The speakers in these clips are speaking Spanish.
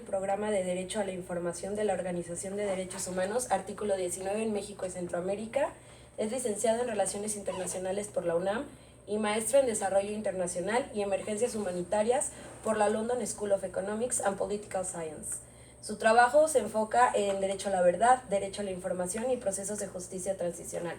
Programa de Derecho a la Información de la Organización de Derechos Humanos, artículo 19 en México y Centroamérica. Es licenciado en Relaciones Internacionales por la UNAM y maestro en Desarrollo Internacional y Emergencias Humanitarias por la London School of Economics and Political Science. Su trabajo se enfoca en derecho a la verdad, derecho a la información y procesos de justicia transicional.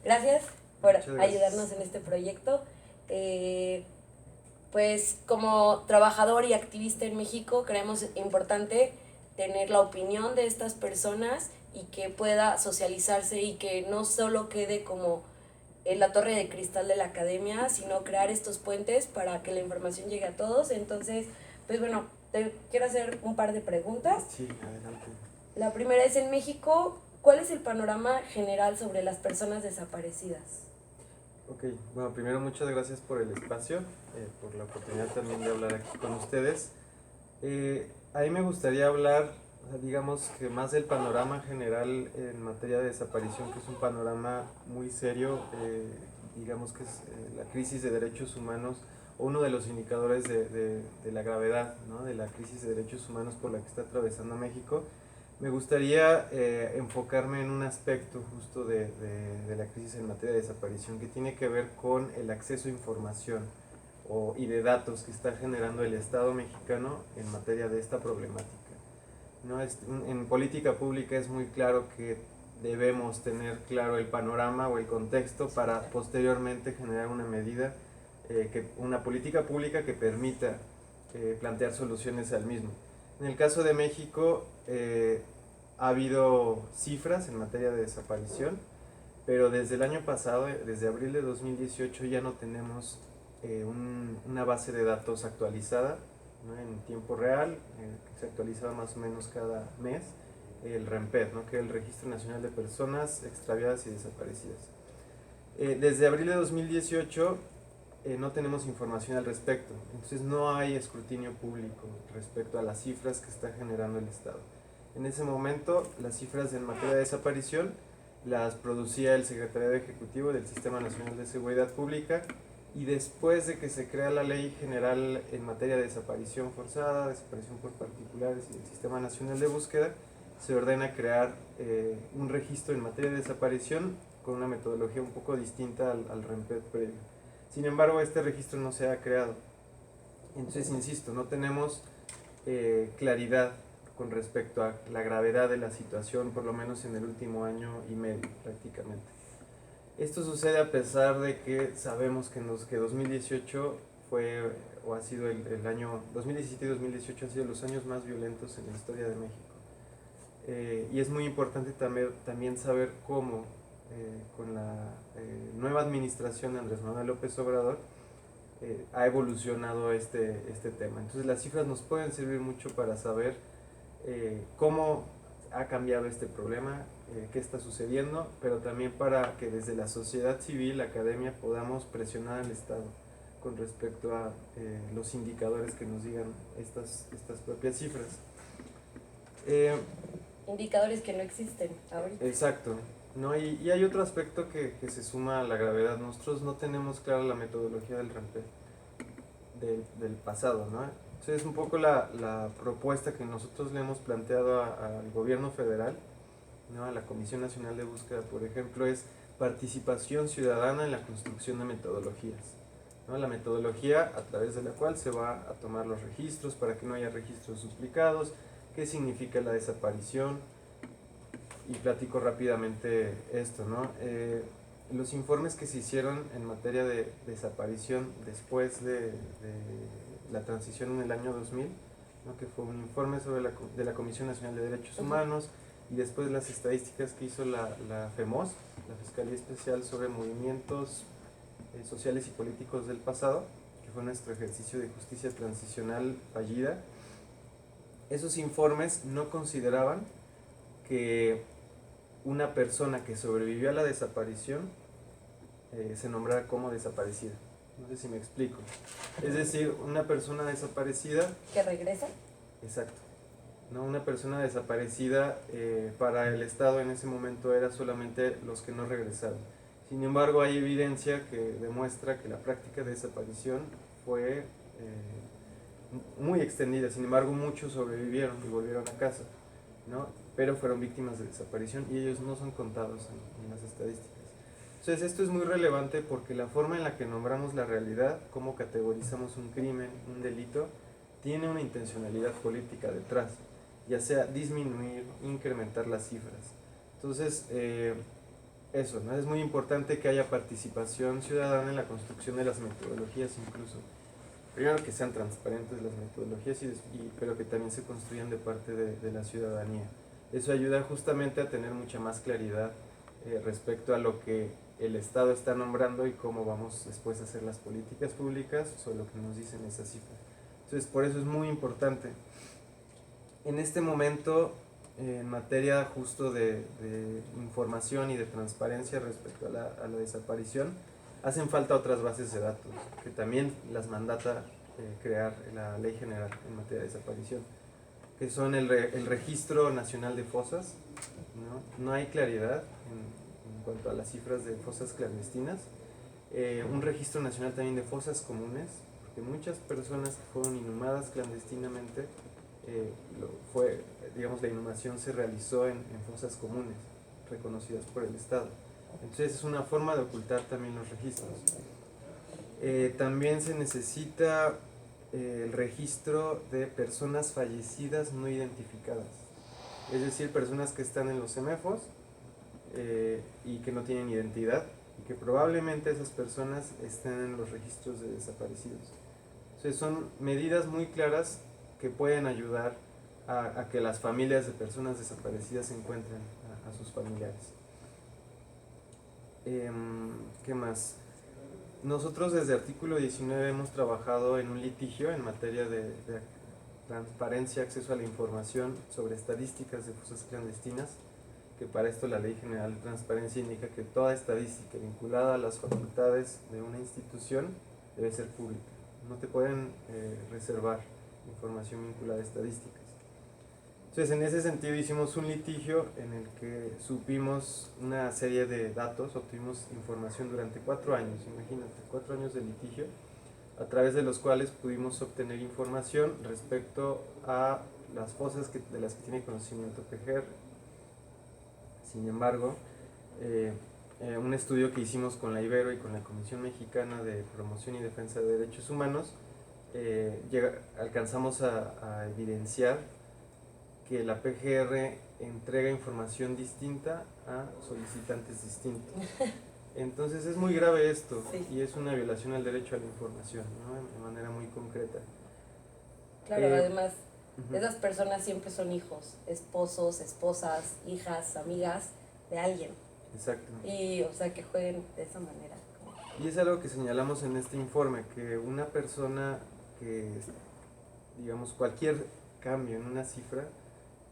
Gracias por ayudarnos en este proyecto. Pues como trabajador y activista en México creemos importante tener la opinión de estas personas y que pueda socializarse y que no solo quede como en la torre de cristal de la academia, sino crear estos puentes para que la información llegue a todos. Entonces, pues bueno, te quiero hacer un par de preguntas. Sí, adelante. La primera es, en México, ¿cuál es el panorama general sobre las personas desaparecidas? Ok, bueno, primero muchas gracias por el espacio, por la oportunidad también de hablar aquí con ustedes. A mí me gustaría hablar, digamos que más del panorama general en materia de desaparición, que es un panorama muy serio, digamos que es la crisis de derechos humanos, o uno de los indicadores de la gravedad, ¿no?, de la crisis de derechos humanos por la que está atravesando México. Me gustaría enfocarme en un aspecto justo de la crisis en materia de desaparición que tiene que ver con el acceso a información y de datos que está generando el Estado mexicano en materia de esta problemática. ¿No? En política pública es muy claro que debemos tener claro el panorama o el contexto para posteriormente generar una medida, una política pública que permita plantear soluciones al mismo. En el caso de México, ha habido cifras en materia de desaparición, pero desde el año pasado, desde abril de 2018, ya no tenemos una base de datos actualizada, ¿no?, en tiempo real, que se actualizaba más o menos cada mes, el REMPED, ¿no?, que es el Registro Nacional de Personas Extraviadas y Desaparecidas. Desde abril de 2018 no tenemos información al respecto, entonces no hay escrutinio público respecto a las cifras que está generando el Estado. En ese momento, las cifras en materia de desaparición las producía el Secretariado Ejecutivo del Sistema Nacional de Seguridad Pública, y después de que se crea la Ley General en materia de desaparición forzada, desaparición por particulares y el Sistema Nacional de Búsqueda, se ordena crear un registro en materia de desaparición con una metodología un poco distinta al REMPED previo. Sin embargo, este registro no se ha creado. Entonces, insisto, no tenemos claridad con respecto a la gravedad de la situación, por lo menos en el último año y medio prácticamente. Esto sucede a pesar de que sabemos que 2018 fue o ha sido el año 2017 y 2018 han sido los años más violentos en la historia de México. Y es muy importante también saber cómo con la nueva administración de Andrés Manuel López Obrador ha evolucionado este tema. Entonces las cifras nos pueden servir mucho para saber cómo ha cambiado este problema, qué está sucediendo, pero también para que desde la sociedad civil, la academia, podamos presionar al Estado con respecto a los indicadores que nos digan estas propias cifras. Indicadores que no existen ahorita. Exacto, ¿no? Y hay otro aspecto que se suma a la gravedad. Nosotros no tenemos clara la metodología del REMPED del pasado, ¿no? Entonces es un poco la propuesta que nosotros le hemos planteado al gobierno federal, ¿no?, a la Comisión Nacional de Búsqueda, por ejemplo, es participación ciudadana en la construcción de metodologías, ¿no? La metodología a través de la cual se va a tomar los registros para que no haya registros duplicados, qué significa la desaparición, y platico rápidamente esto, ¿no? Los informes que se hicieron en materia de desaparición después de la transición en el año 2000, ¿no?, que fue un informe de la Comisión Nacional de Derechos Humanos, y después las estadísticas que hizo la FEMOS, la Fiscalía Especial sobre Movimientos Sociales y Políticos del Pasado, que fue nuestro ejercicio de justicia transicional fallida. Esos informes no consideraban que una persona que sobrevivió a la desaparición se nombrara como desaparecida. No sé si me explico. Es decir, una persona desaparecida... ¿Que regresa? Exacto. ¿No? Una persona desaparecida para el Estado en ese momento era solamente los que no regresaron. Sin embargo, hay evidencia que demuestra que la práctica de desaparición fue muy extendida. Sin embargo, muchos sobrevivieron y volvieron a casa, ¿no? Pero fueron víctimas de desaparición y ellos no son contados en las estadísticas. Entonces esto es muy relevante porque la forma en la que nombramos la realidad, cómo categorizamos un crimen, un delito, tiene una intencionalidad política detrás, ya sea disminuir, incrementar las cifras. Entonces, eso, ¿no? Es muy importante que haya participación ciudadana en la construcción de las metodologías incluso. Primero que sean transparentes las metodologías, pero que también se construyan de parte de la ciudadanía. Eso ayuda justamente a tener mucha más claridad respecto a lo que el Estado está nombrando y cómo vamos después a hacer las políticas públicas sobre lo que nos dicen esas cifras. Entonces, por eso es muy importante. En este momento, en materia justo de información y de transparencia respecto a la desaparición, hacen falta otras bases de datos que también las mandata crear la Ley General en materia de desaparición, que son el Registro Nacional de Fosas, ¿no? No hay claridad en cuanto a las cifras de fosas clandestinas. Un registro nacional también de fosas comunes, porque muchas personas que fueron inhumadas clandestinamente, digamos, la inhumación se realizó en fosas comunes, reconocidas por el Estado. Entonces es una forma de ocultar también los registros. También se necesita el registro de personas fallecidas no identificadas, es decir, personas que están en los CEMEFOS y que no tienen identidad y que probablemente esas personas estén en los registros de desaparecidos. Entonces son medidas muy claras que pueden ayudar a que las familias de personas desaparecidas encuentren a sus familiares. ¿Qué más? Nosotros desde artículo 19 hemos trabajado en un litigio en materia de transparencia, acceso a la información sobre estadísticas de fosas clandestinas, que para esto la Ley General de Transparencia indica que toda estadística vinculada a las facultades de una institución debe ser pública. No te pueden reservar información vinculada a estadísticas. Entonces, en ese sentido hicimos un litigio en el que supimos una serie de datos, obtuvimos información durante 4 años, imagínate, 4 años de litigio, a través de los cuales pudimos obtener información respecto a las fosas de las que tiene conocimiento PGR. Sin embargo, un estudio que hicimos con la Ibero y con la Comisión Mexicana de Promoción y Defensa de Derechos Humanos, alcanzamos a evidenciar que la PGR entrega información distinta a solicitantes distintos. Entonces es muy grave esto, sí, y es una violación al derecho a la información, ¿no? De manera muy concreta. Claro, además, esas personas siempre son hijos, esposos, esposas, hijas, amigas de alguien. Exacto. Y, o sea, que jueguen de esa manera. Y es algo que señalamos en este informe, que una persona que, digamos, cualquier cambio en una cifra,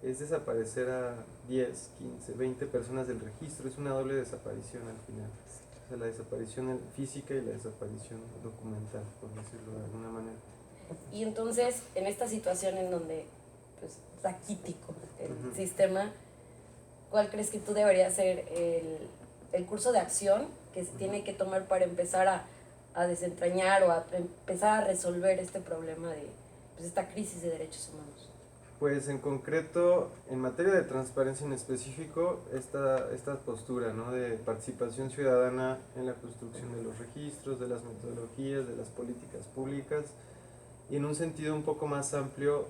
es desaparecer a 10, 15, 20 personas del registro, es una doble desaparición al final. O sea, la desaparición física y la desaparición documental, por decirlo de alguna manera. Y entonces, en esta situación en donde pues, es raquítico el sistema, ¿cuál crees que tú deberías ser el curso de acción que se tiene que tomar para empezar a desentrañar o a empezar a resolver este problema de pues, esta crisis de derechos humanos? Pues en concreto, en materia de transparencia en específico, esta postura, ¿no?, de participación ciudadana en la construcción de los registros, de las metodologías, de las políticas públicas, y en un sentido un poco más amplio,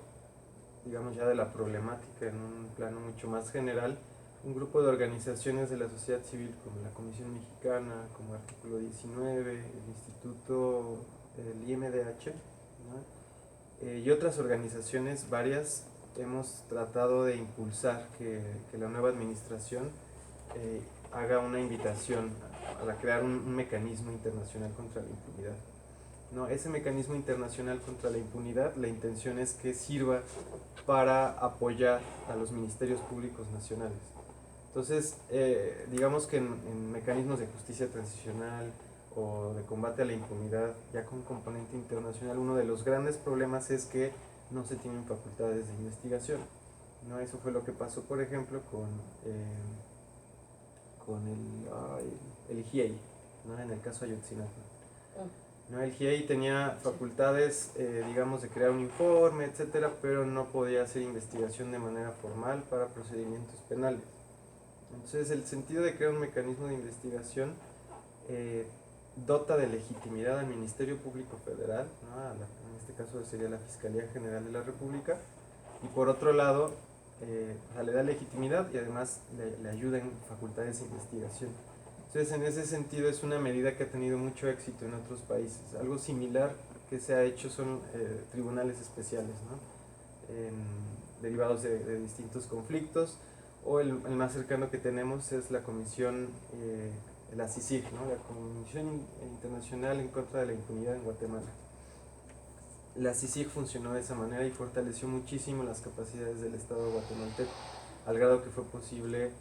digamos ya de la problemática, en un plano mucho más general, un grupo de organizaciones de la sociedad civil como la Comisión Mexicana, como Artículo 19, el Instituto, el IMDH, ¿no?, y otras organizaciones varias, hemos tratado de impulsar que la nueva administración haga una invitación a crear un mecanismo internacional contra la impunidad. No, ese mecanismo internacional contra la impunidad, la intención es que sirva para apoyar a los ministerios públicos nacionales. Entonces, digamos que en mecanismos de justicia transicional o de combate a la impunidad, ya con componente internacional, uno de los grandes problemas es que no se tienen facultades de investigación, ¿no? Eso fue lo que pasó, por ejemplo, con el GIEI, ¿no?, en el caso Ayotzinapa. ¿no? El GIEI tenía facultades, digamos, de crear un informe, etcétera, pero no podía hacer investigación de manera formal para procedimientos penales. Entonces, el sentido de crear un mecanismo de investigación dota de legitimidad al Ministerio Público Federal, ¿no? En este caso sería la Fiscalía General de la República, y por otro lado, o sea, le da legitimidad y además le ayuda en facultades de investigación. Entonces, en ese sentido, es una medida que ha tenido mucho éxito en otros países. Algo similar que se ha hecho son tribunales especiales, ¿no? Derivados de distintos conflictos, o el más cercano que tenemos es la comisión, la CICIG, ¿no? La Comisión Internacional en contra de la Impunidad en Guatemala. La CICIG funcionó de esa manera y fortaleció muchísimo las capacidades del Estado guatemalteco, al grado que fue posible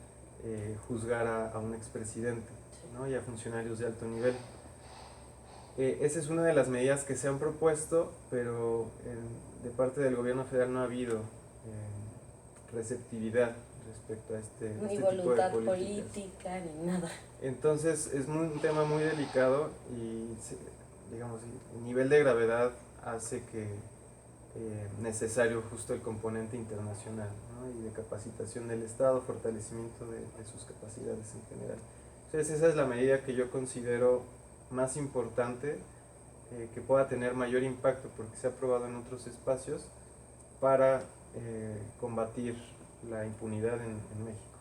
juzgar a un expresidente, ¿no? Y a funcionarios de alto nivel. Esa es una de las medidas que se han propuesto, pero de parte del gobierno federal no ha habido receptividad respecto a Ni este voluntad tipo de políticas. política, ni nada. Entonces es un tema muy delicado y digamos, el nivel de gravedad hace que necesario justo el componente internacional, ¿no? Y de capacitación del Estado, fortalecimiento de sus capacidades en general. Entonces esa es la medida que yo considero más importante, que pueda tener mayor impacto porque se ha probado en otros espacios para combatir la impunidad en México.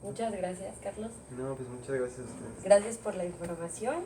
Muchas gracias, Carlos. No, pues muchas gracias a ustedes. Gracias por la información.